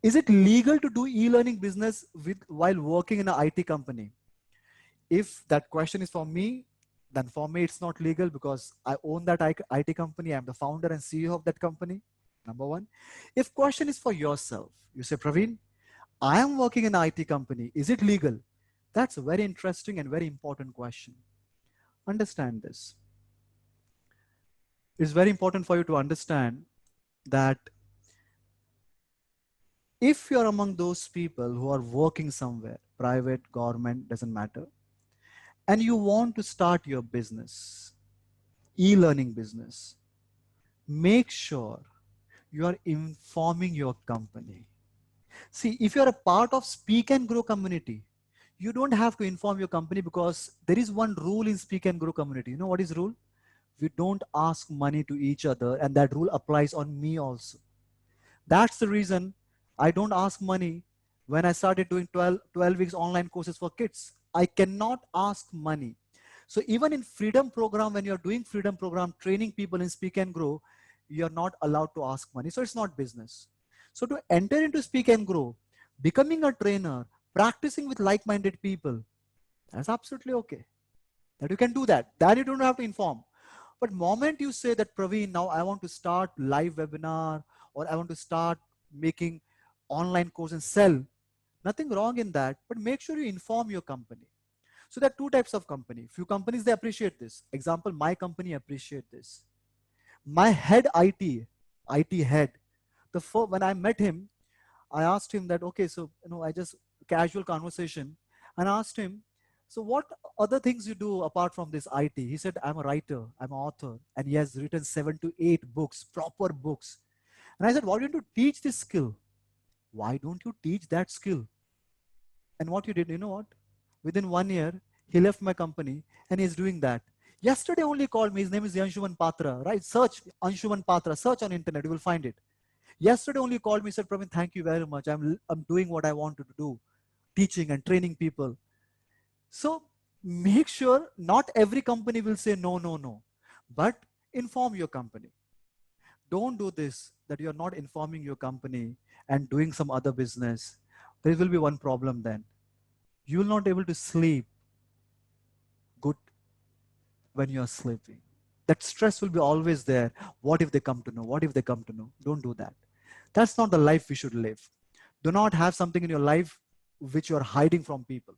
Is it legal to do e-learning business while working in an IT company? If that question is for me, then for me it's not legal because I own that IT company. I'm the founder and CEO of that company. Number one. If question is for yourself, you say, Praveen, I am working in an IT company. Is it legal? That's a very interesting and very important question. Understand this. It's very important for you to understand that if you're among those people who are working somewhere, private, government, doesn't matter, and you want to start your business, e-learning business, make sure you are informing your company. See, if you're a part of Speak and Grow community, you don't have to inform your company because there is one rule in Speak and Grow community. You know what is rule? We don't ask money to each other, and that rule applies on me also. That's the reason I don't ask money when I started doing 12 weeks online courses for kids. I cannot ask money. So even in Freedom Program, when you're doing Freedom Program, training people in Speak and Grow, you're not allowed to ask money. So it's not business. So to enter into Speak and Grow, becoming a trainer, practicing with like-minded people, that's absolutely okay. That you can do that. Then you don't have to inform. But moment you say that, Praveen, now I want to start live webinar or I want to start making online course and sell, nothing wrong in that, but make sure you inform your company. So there are two types of company. Few companies, they appreciate this. Example, my company appreciate this. My head IT head, when I met him, I asked him that, okay, so, I just casual conversation and asked him, so what other things you do apart from this IT? He said, I'm a writer, I'm an author, and he has written 7 to 8 books, proper books. And I said, why don't you teach this skill? Why don't you teach that skill? And what you did, you know what? Within 1 year, he left my company and he's doing that. Yesterday only called me, his name is Anshuman Patra, right? Search Anshuman Patra, search on internet, you will find it. Yesterday only called me, said, Praveen, thank you very much. I'm doing what I wanted to do, teaching and training people. So make sure not every company will say no, no, no, but inform your company. Don't do this, that you're not informing your company and doing some other business. There will be one problem then. You will not be able to sleep good when you're sleeping. That stress will be always there. What if they come to know? What if they come to know? Don't do that. That's not the life we should live. Do not have something in your life which you're hiding from people.